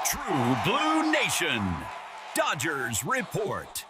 True Blue Nation, Dodgers Report.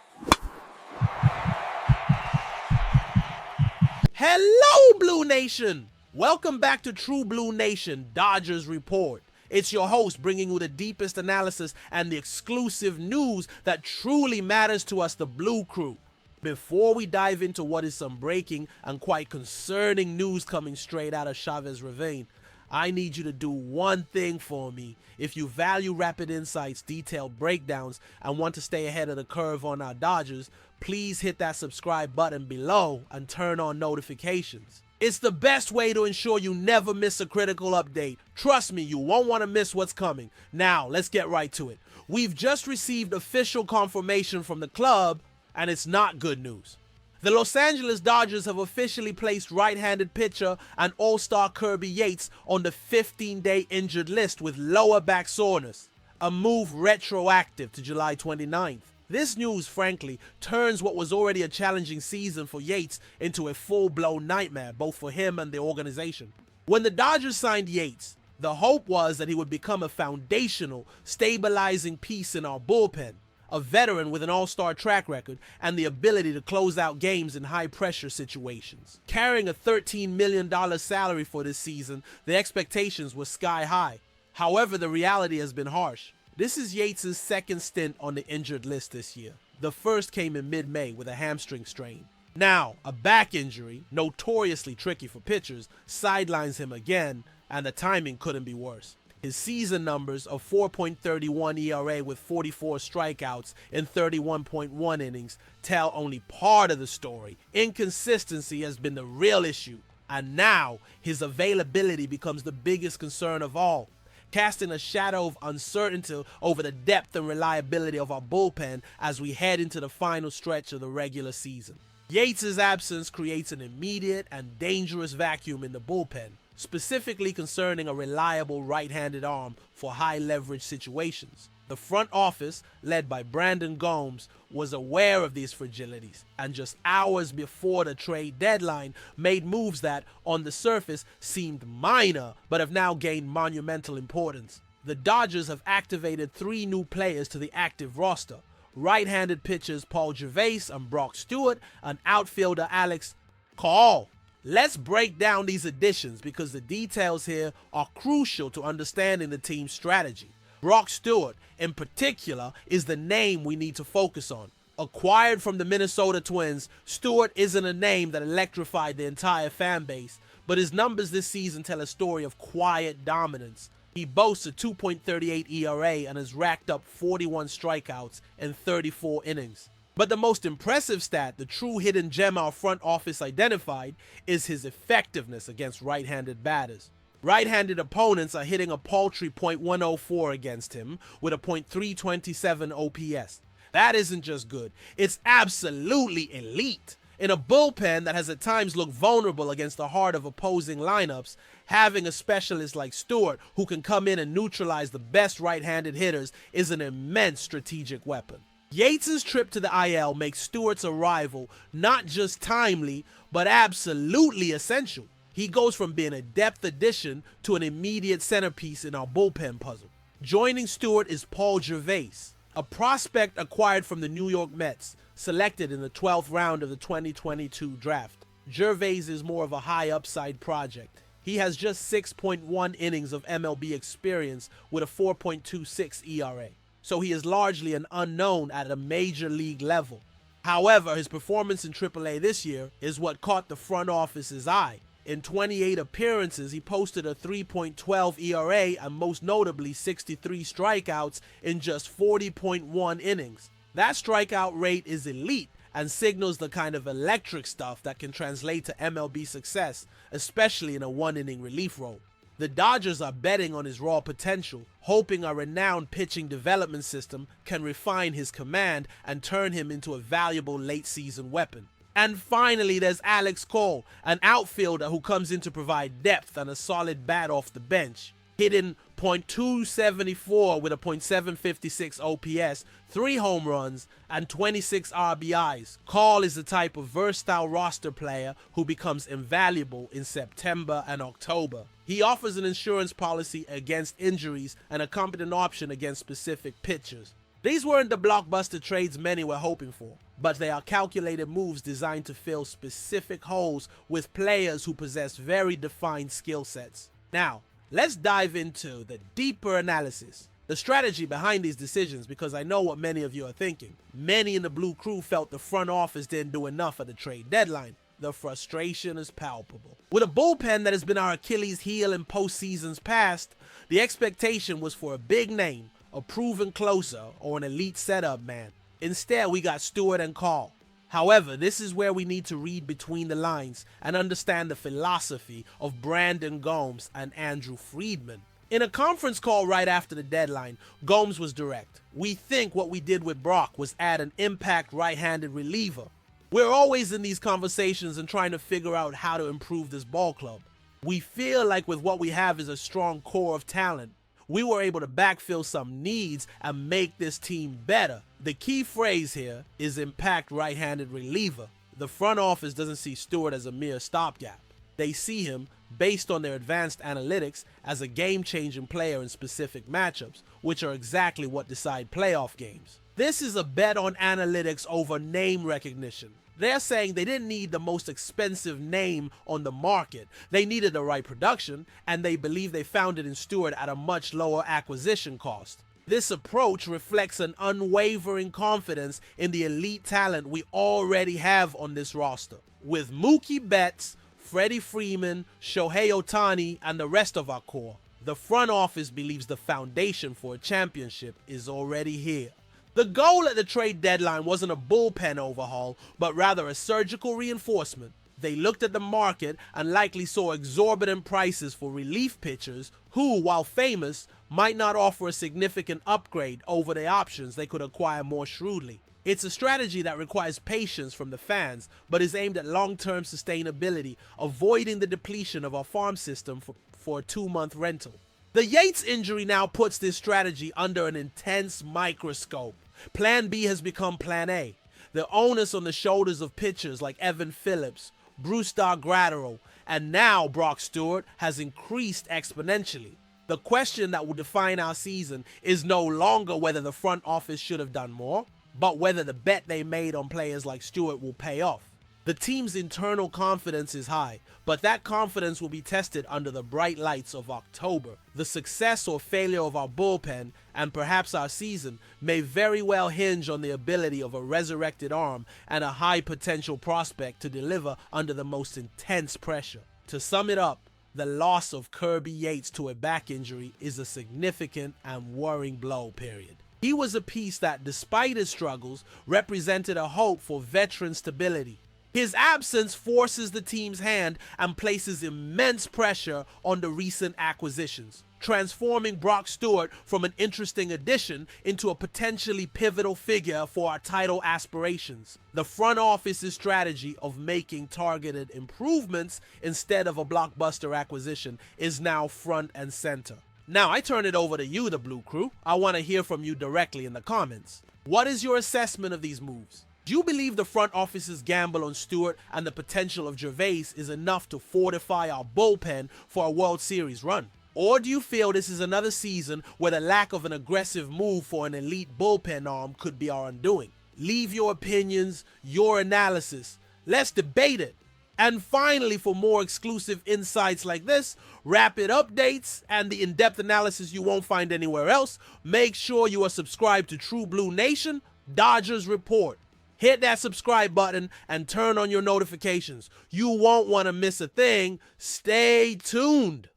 Hello, Blue Nation! Welcome back to True Blue Nation, Dodgers Report. It's your host bringing you the deepest analysis and the exclusive news that truly matters to us, the Blue Crew. Before we dive into what is some breaking and quite concerning news coming straight out of Chavez Ravine, I need you to do one thing for me. If you value rapid insights, detailed breakdowns, and want to stay ahead of the curve on our Dodgers, please hit that subscribe button below and turn on notifications. It's the best way to ensure you never miss a critical update. Trust me, you won't want to miss what's coming. Now, let's get right to it. We've just received official confirmation from the club, and it's not good news. The Los Angeles Dodgers have officially placed right-handed pitcher and all-star Kirby Yates on the 15-day injured list with lower back soreness, a move retroactive to July 29th. This news, frankly, turns what was already a challenging season for Yates into a full-blown nightmare, both for him and the organization. When the Dodgers signed Yates, the hope was that he would become a foundational, stabilizing piece in our bullpen, a veteran with an all-star track record and the ability to close out games in high-pressure situations. Carrying a $13 million salary for this season, the expectations were sky-high. However, the reality has been harsh. This is Yates' second stint on the injured list this year. The first came in mid-May with a hamstring strain. Now, a back injury, notoriously tricky for pitchers, sidelines him again, and the timing couldn't be worse. His season numbers of 4.31 ERA with 44 strikeouts in 31.1 innings tell only part of the story. Inconsistency has been the real issue, and now his availability becomes the biggest concern of all, casting a shadow of uncertainty over the depth and reliability of our bullpen as we head into the final stretch of the regular season. Yates' absence creates an immediate and dangerous vacuum in the bullpen, specifically concerning a reliable right-handed arm for high-leverage situations. The front office, led by Brandon Gomes, was aware of these fragilities, and just hours before the trade deadline, made moves that, on the surface, seemed minor, but have now gained monumental importance. The Dodgers have activated 3 new players to the active roster: right-handed pitchers Paul Gervais and Brock Stewart, and outfielder Alex Call. Let's break down these additions because the details here are crucial to understanding the team's strategy. Brock Stewart, in particular, is the name we need to focus on. Acquired from the Minnesota Twins, Stewart isn't a name that electrified the entire fan base, but his numbers this season tell a story of quiet dominance. He boasts a 2.38 ERA and has racked up 41 strikeouts in 34 innings. But the most impressive stat, the true hidden gem our front office identified, is his effectiveness against right-handed batters. Right-handed opponents are hitting a paltry .104 against him with a .327 OPS. That isn't just good, it's absolutely elite. In a bullpen that has at times looked vulnerable against the heart of opposing lineups, having a specialist like Stewart who can come in and neutralize the best right-handed hitters is an immense strategic weapon. Yates' trip to the IL makes Stewart's arrival not just timely, but absolutely essential. He goes from being a depth addition to an immediate centerpiece in our bullpen puzzle. Joining Stewart is Paul Gervais, a prospect acquired from the New York Mets, selected in the 12th round of the 2022 draft. Gervais is more of a high upside project. He has just 6.1 innings of MLB experience with a 4.26 ERA. So he is largely an unknown at a major league level. However, his performance in AAA this year is what caught the front office's eye. In 28 appearances, he posted a 3.12 ERA and most notably 63 strikeouts in just 40.1 innings. That strikeout rate is elite and signals the kind of electric stuff that can translate to MLB success, especially in a one-inning relief role. The Dodgers are betting on his raw potential, hoping a renowned pitching development system can refine his command and turn him into a valuable late-season weapon. And finally, there's Alex Cole, an outfielder who comes in to provide depth and a solid bat off the bench. Hitting .274 with a .756 OPS, 3 home runs, and 26 RBIs. Call is the type of versatile roster player who becomes invaluable in September and October. He offers an insurance policy against injuries and a competent option against specific pitchers. These weren't the blockbuster trades many were hoping for, but they are calculated moves designed to fill specific holes with players who possess very defined skill sets. Now, let's dive into the deeper analysis, the strategy behind these decisions, because I know what many of you are thinking. Many in the Blue Crew felt the front office didn't do enough at the trade deadline. The frustration is palpable. With a bullpen that has been our Achilles heel in postseasons past, the expectation was for a big name, a proven closer, or an elite setup man. Instead, we got Stewart and Call. However, this is where we need to read between the lines and understand the philosophy of Brandon Gomes and Andrew Friedman. In a conference call right after the deadline, Gomes was direct. We think what we did with Brock was add an impact right-handed reliever. We're always in these conversations and trying to figure out how to improve this ball club. We feel like with what we have is a strong core of talent. We were able to backfill some needs and make this team better. The key phrase here is impact right-handed reliever. The front office doesn't see Stewart as a mere stopgap. They see him, based on their advanced analytics, as a game-changing player in specific matchups, which are exactly what decide playoff games. This is a bet on analytics over name recognition. They're saying they didn't need the most expensive name on the market. They needed the right production, and they believe they found it in Stewart at a much lower acquisition cost. This approach reflects an unwavering confidence in the elite talent we already have on this roster. With Mookie Betts, Freddie Freeman, Shohei Ohtani, and the rest of our core, the front office believes the foundation for a championship is already here. The goal at the trade deadline wasn't a bullpen overhaul, but rather a surgical reinforcement. They looked at the market and likely saw exorbitant prices for relief pitchers who, while famous, might not offer a significant upgrade over the options they could acquire more shrewdly. It's a strategy that requires patience from the fans, but is aimed at long-term sustainability, avoiding the depletion of our farm system for a 2-month rental. The Yates injury now puts this strategy under an intense microscope. Plan B has become Plan A. The onus on the shoulders of pitchers like Evan Phillips, Brusdar Graterol, and now Brock Stewart has increased exponentially. The question that will define our season is no longer whether the front office should have done more, but whether the bet they made on players like Stewart will pay off. The team's internal confidence is high, but that confidence will be tested under the bright lights of October. The success or failure of our bullpen, and perhaps our season, may very well hinge on the ability of a resurrected arm and a high potential prospect to deliver under the most intense pressure. To sum it up, the loss of Kirby Yates to a back injury is a significant and worrying blow, period. He was a piece that, despite his struggles, represented a hope for veteran stability. His absence forces the team's hand and places immense pressure on the recent acquisitions, transforming Brock Stewart from an interesting addition into a potentially pivotal figure for our title aspirations. The front office's strategy of making targeted improvements instead of a blockbuster acquisition is now front and center. Now I turn it over to you, the Blue Crew. I want to hear from you directly in the comments. What is your assessment of these moves? Do you believe the front office's gamble on Stewart and the potential of Gervais is enough to fortify our bullpen for a World Series run? Or do you feel this is another season where the lack of an aggressive move for an elite bullpen arm could be our undoing? Leave your opinions, your analysis. Let's debate it. And finally, for more exclusive insights like this, rapid updates, and the in-depth analysis you won't find anywhere else, make sure you are subscribed to True Blue Nation, Dodgers Report. Hit that subscribe button and turn on your notifications. You won't want to miss a thing. Stay tuned.